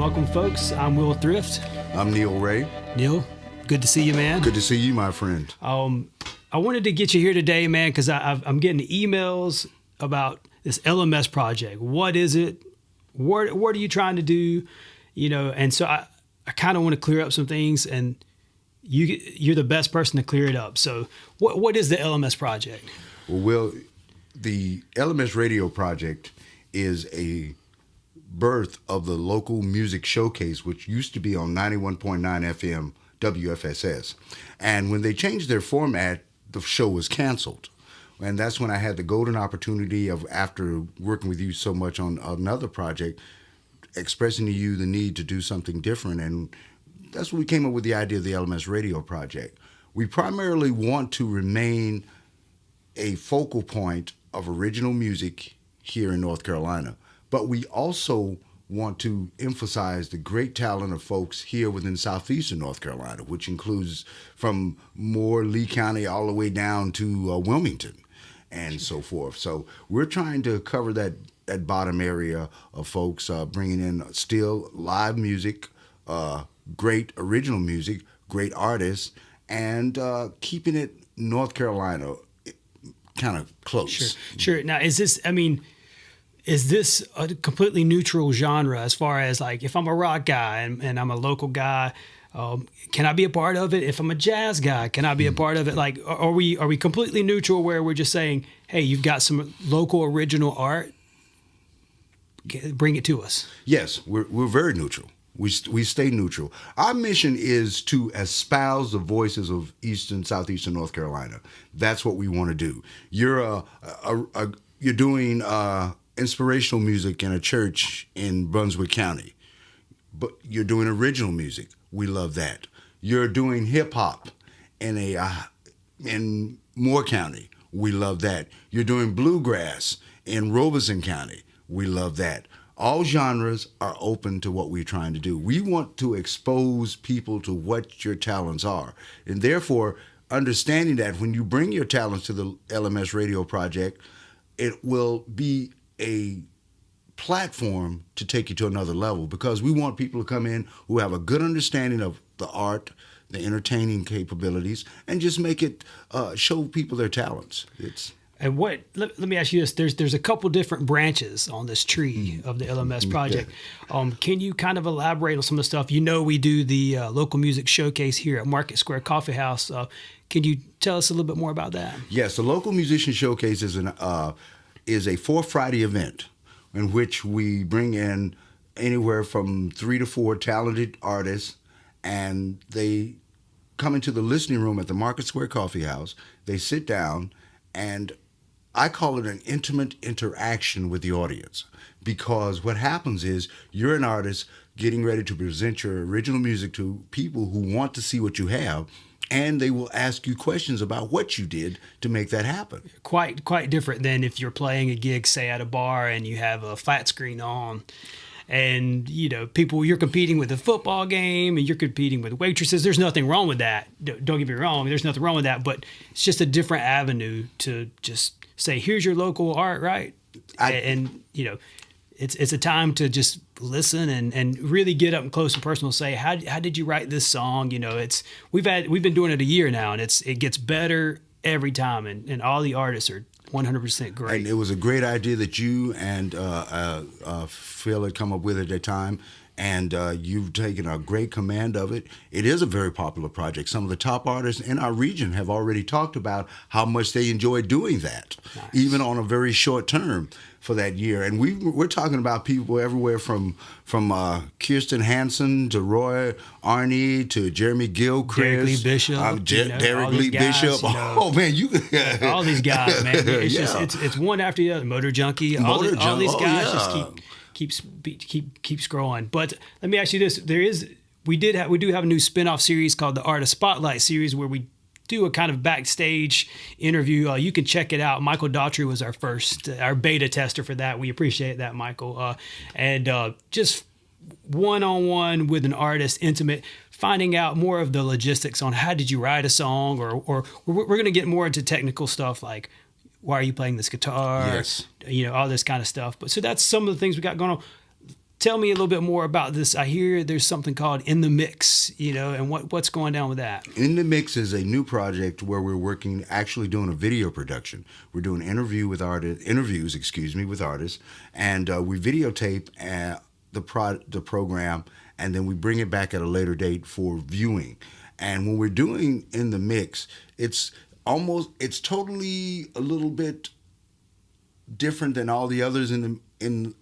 Welcome, folks. I'm Will Thrift. I'm Neil Ray. Neil, good to see you, man. Good to see you, my friend. I wanted to get you here today, man, because I'm getting emails about this LMS project. What is it? What are you trying to do? And so I kind of want to clear up some things, and you're the best person to clear it up. So what is the LMS project? Well, Will, the LMS Radio Project is a birth of the local music showcase, which used to be on 91.9 FM WFSS. And when they changed their format, the show was canceled. And that's when I had the golden opportunity of, after working with you so much on another project, expressing to you the need to do something different. And that's when we came up with the idea of the LMS Radio Project. We primarily want to remain a focal point of original music here in North Carolina, but we also want to emphasize the great talent of folks here within southeastern North Carolina, which includes from Moore, Lee County, all the way down to Wilmington and so forth. So we're trying to cover that bottom area of folks, bringing in still live music, great original music, great artists, and keeping it North Carolina kind of close. Sure. Now, is this a completely neutral genre as far as, like, if I'm a rock guy and I'm a local guy, can I be a part of it? If I'm a jazz guy, can I be a part of it? Like, are we completely neutral where we're just saying, hey, you've got some local original art, bring it to us? Yes, we're very neutral. We stay neutral. Our mission is to espouse the voices of southeastern North Carolina. That's what we want to do. You're doing inspirational music in a church in Brunswick County, but you're doing original music. We love that. You're doing hip hop in Moore County. We love that. You're doing bluegrass in Robeson County. We love that. All genres are open to what we're trying to do. We want to expose people to what your talents are. And therefore, understanding that when you bring your talents to the LMS Radio Project, it will be a platform to take you to another level, because we want people to come in who have a good understanding of the art, the entertaining capabilities, and just make it show people their talents. And let me ask you this. There's a couple different branches on this tree of the LMS project. Yeah. Can you kind of elaborate on some of the stuff? We do the local music showcase here at Market Square Coffee House. Can you tell us a little bit more about that? Yes, the local musician showcase is a 4 Friday event in which we bring in anywhere from 3 to 4 talented artists, and they come into the listening room at the Market Square Coffee House. They sit down, and I call it an intimate interaction with the audience, because what happens is you're an artist getting ready to present your original music to people who want to see what you have, and they will ask you questions about what you did to make that happen. Quite different than if you're playing a gig, say, at a bar and you have a flat screen on. And, people, you're competing with a football game and you're competing with waitresses. There's nothing wrong with that. Don't get me wrong. There's nothing wrong with that. But it's just a different avenue to just say, here's your local art, right? It's a time to just listen and really get up close and personal. Say, how did you write this song? We've been doing it a year now, and it gets better every time. And all the artists are 100% great. And it was a great idea that you and Phil had come up with at that time, and you've taken a great command of it. It is a very popular project. Some of the top artists in our region have already talked about how much they enjoy doing that, nice, even on a very short term for that year. And we're talking about people everywhere from Kirsten Hansen to Roy Arney to Jeremy Gilchrist, Derek Lee Bishop, Derek Lee Bishop. Oh man, all these guys, man. It's just it's one after the other. Motor Junkie, all these guys just keep scrolling. But let me ask you this: we do have a new spinoff series called the Artist Spotlight series, where we do a kind of backstage interview. You can check it out. Michael Daughtry was our beta tester for that. We appreciate that, Michael. And just one-on-one with an artist, intimate, finding out more of the logistics on how did you write a song, or we're going to get more into technical stuff like, why are you playing this guitar? Yes. All this kind of stuff. But so that's some of the things we got going on. tell me a little bit more about this. I hear there's something called In the Mix, and what's going down with that? In the Mix is a new project where we're actually doing a video production. We're doing interviews with artists, and we videotape the program, and then we bring it back at a later date for viewing. And when we're doing In the Mix, it's totally a little bit different than all the others in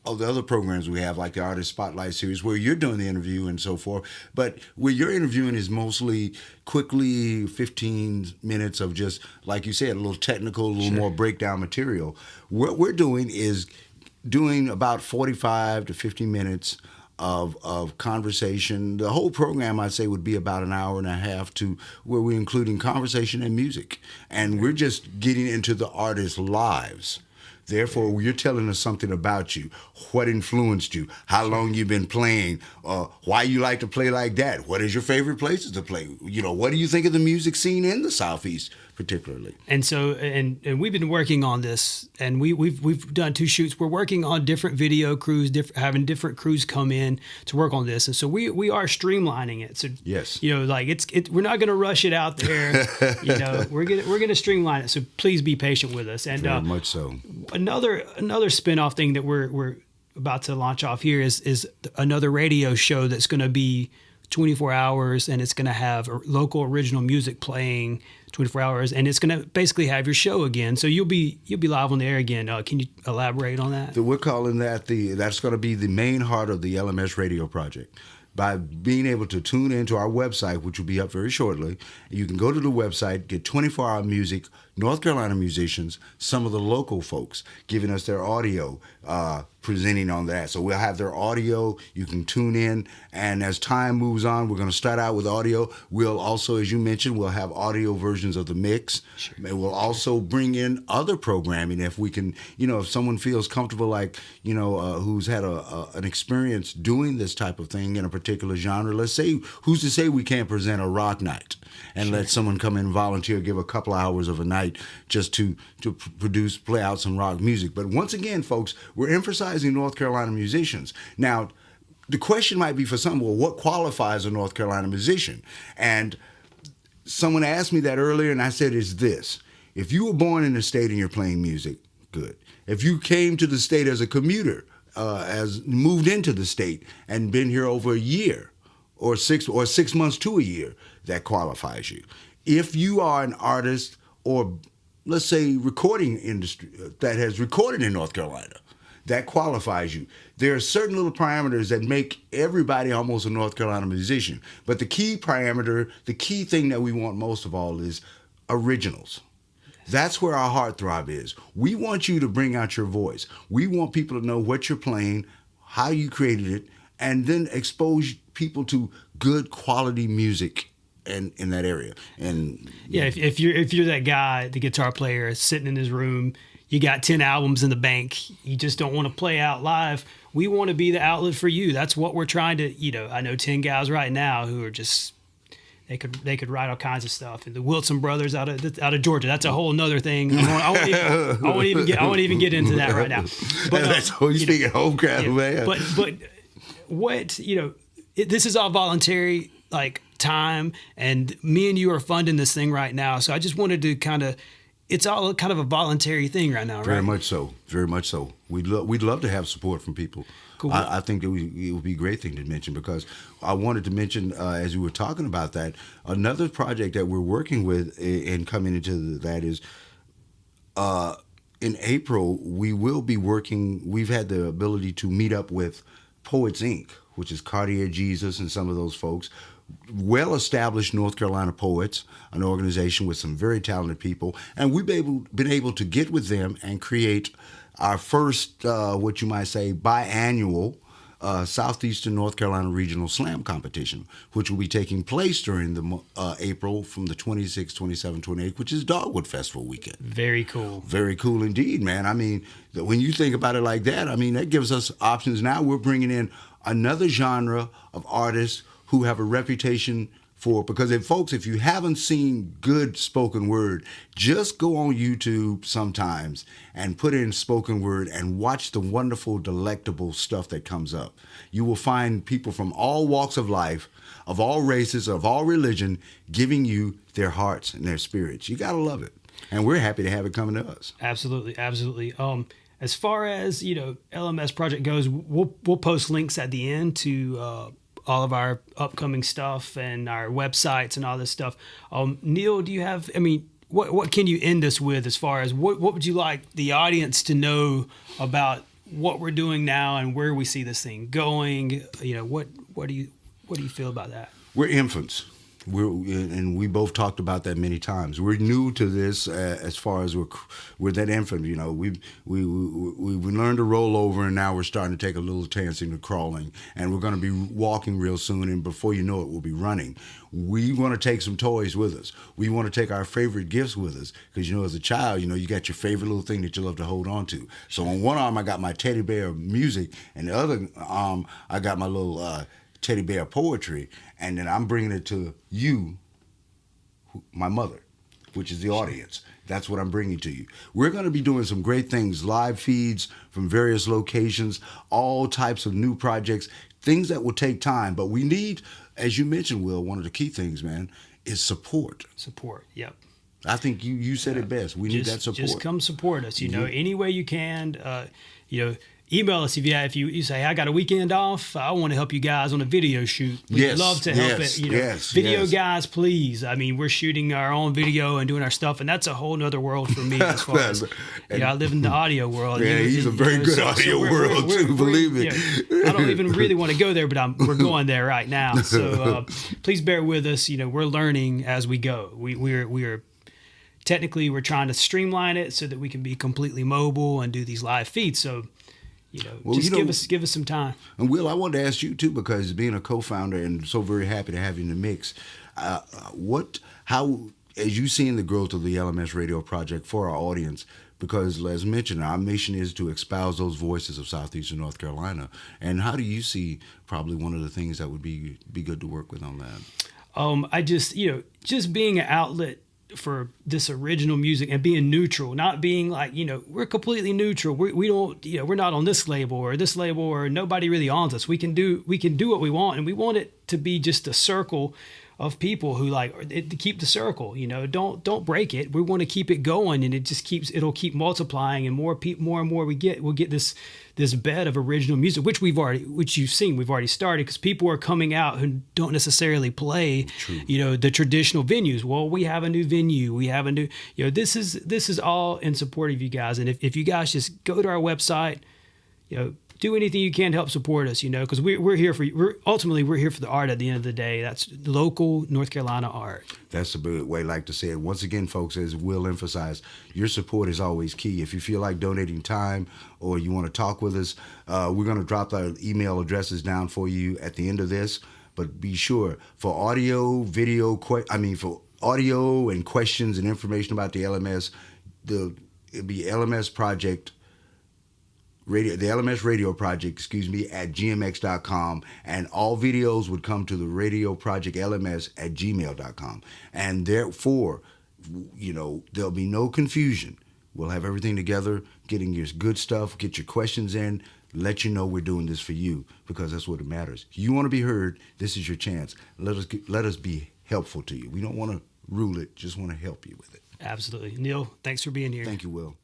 all the other programs we have, like the Artist Spotlight Series, where you're doing the interview and so forth. But where you're interviewing is mostly quickly 15 minutes of just, like you said, a little technical, a little more breakdown material. What we're doing is doing about 45 to 50 minutes of conversation. The whole program, I'd say, would be about an hour and a half, to where we're including conversation and music. And we're just getting into the artists' lives. Therefore, you're telling us something about you, what influenced you, how long you've been playing, why you like to play like that, what is your favorite places to play, what do you think of the music scene in the Southeast particularly. And so, and we've been working on this, and we've done 2 shoots. We're working on different video crews, having different crews come in to work on this, and so we are streamlining it. So yes, we're not going to rush it out there. We're gonna streamline it. So please be patient with us. And very much so. Another spin-off thing that we're about to launch off here is another radio show that's going to be 24 hours, and it's going to have local original music playing 24 hours, and it's going to basically have your show again. So you'll be live on the air again. Can you elaborate on that? We're calling that that's going to be the main heart of the LMS Radio Project. By being able to tune into our website, which will be up very shortly, you can go to the website, get 24-hour music, North Carolina musicians, some of the local folks giving us their audio, presenting on that. So we'll have their audio. You can tune in, and as time moves on, we're going to start out with audio. We'll also, as you mentioned, we'll have audio versions of the mix. Sure. And we'll also bring in other programming if we can, if someone feels comfortable, like, who's had an experience doing this type of thing in a particular genre. Let's say, who's to say we can't present a rock night and let someone come in and volunteer, give a couple hours of a night just to play out some rock music. But once again, folks, we're emphasizing North Carolina musicians. Now, the question might be for some, well, what qualifies a North Carolina musician? And someone asked me that earlier, and I said, it's this. If you were born in the state and you're playing music, good. If you came to the state as a commuter, as moved into the state and been here over a year or 6 months to a year, that qualifies you. If you are an artist, or let's say recording industry that has recorded in North Carolina, that qualifies you. There are certain little parameters that make everybody almost a North Carolina musician. But the key parameter, the key thing that we want most of all is originals. That's where our heartthrob is. We want you to bring out your voice. We want people to know what you're playing, how you created it, and then expose people to good quality music in that area. And yeah, if you're that guy, the guitar player sitting in his room, you got 10 albums in the bank, you just don't want to play out live. We want to be the outlet for you. That's what we're trying to, I know 10 guys right now who are just, they could write all kinds of stuff. And the Wilson brothers out of Georgia, that's a whole nother thing. I won't even get into that right now. But that's how you speak at home crowd, man. But what, this is all voluntary, like, time, and me and you are funding this thing right now. So I just wanted to it's all kind of a voluntary thing right now, right? Very much so. Very much so. We'd love to have support from people. Cool. I think that it would be a great thing to mention, because I wanted to mention, as you were talking about that, another project that we're working with and coming into that is in April, we will be working, we've had the ability to meet up with Poets Inc., which is Cartier Jesus and some of those folks, well-established North Carolina poets, an organization with some very talented people, and we've been able to get with them and create our first, what you might say, biannual Southeastern North Carolina Regional Slam Competition, which will be taking place during the April from the 26th, 27th, 28th, which is Dogwood Festival weekend. Very cool. Very cool indeed, man. I mean, when you think about it like that, I mean, that gives us options. Now we're bringing in another genre of artists who have a reputation because if you haven't seen good spoken word, just go on YouTube sometimes and put in spoken word and watch the wonderful, delectable stuff that comes up. You will find people from all walks of life, of all races, of all religion, giving you their hearts and their spirits. You gotta love it, and we're happy to have it coming to us. Absolutely, absolutely. As far as LMS Project goes, we'll post links at the end to all of our upcoming stuff and our websites and all this stuff. Neil, do you have? I mean, what can you end us with as far as what would you like the audience to know about what we're doing now and where we see this thing going? What do you feel about that? We're infants. And we both talked about that many times. We're new to this as far as we're that infant. We learned to roll over, and now we're starting to take a little chance into crawling. And we're going to be walking real soon, and before you know it, we'll be running. We want to take some toys with us. We want to take our favorite gifts with us because, as a child, you got your favorite little thing that you love to hold on to. So on one arm, I got my teddy bear music, and the other arm, I got my little teddy bear poetry, and then I'm bringing it to you, my mother, which is the audience. That's what I'm bringing to you. We're going to be doing some great things, live feeds from various locations, all types of new projects, things that will take time. But we need, as you mentioned, Will, one of the key things, man, is support. Support, yep. I think you said it best. We need that support. Just come support us, any way you can. Email us if you say, I got a weekend off, I want to help you guys on a video shoot. We'd love to help it. Video guys, please. I mean, we're shooting our own video and doing our stuff, and that's a whole nother world for me as far as, I live in the audio world. Yeah, he's a very good audio world, too, believe me. I don't even really want to go there, but we're going there right now. So please bear with us. We're learning as we go. We're technically, we're trying to streamline it so that we can be completely mobile and do these live feeds. So, give us some time. And Will, I wanted to ask you too, because being a co-founder and so very happy to have you in the mix, how, as you seeing the growth of the LMS Radio Project for our audience, because as mentioned, our mission is to espouse those voices of Southeastern North Carolina. And how do you see probably one of the things that would be good to work with on that? I just being an outlet for this original music and being neutral, not being like, we're completely neutral. We don't, we're not on this label or nobody really owns us. We can do what we want, and we want it to be just a circle of people who to keep the circle, don't break it. We want to keep it going, and it'll keep multiplying, and more and more we'll get this bed of original music, which you've seen, we've already started, because people are coming out who don't necessarily play, the traditional venues. Well, we have a new venue. We have a new, this is all in support of you guys. And if you guys just go to our website, do anything you can to help support us, because we're here for the art at the end of the day. That's local North Carolina art. That's a good way, like to say it. Once again, folks, as Will emphasized, your support is always key. If you feel like donating time or you want to talk with us, we're going to drop our email addresses down for you at the end of this. But be sure, for audio, video, for audio and questions and information about the LMS, it'll be LMS Project Radio, the LMS Radio Project, at gmx.com, and all videos would come to the Radio Project LMS at gmail.com. And therefore, there'll be no confusion. We'll have everything together, getting your good stuff, get your questions in, let you know we're doing this for you, because that's what it matters. You want to be heard, this is your chance. Let us be helpful to you. We don't want to rule it, just want to help you with it. Absolutely. Neil, thanks for being here. Thank you, Will.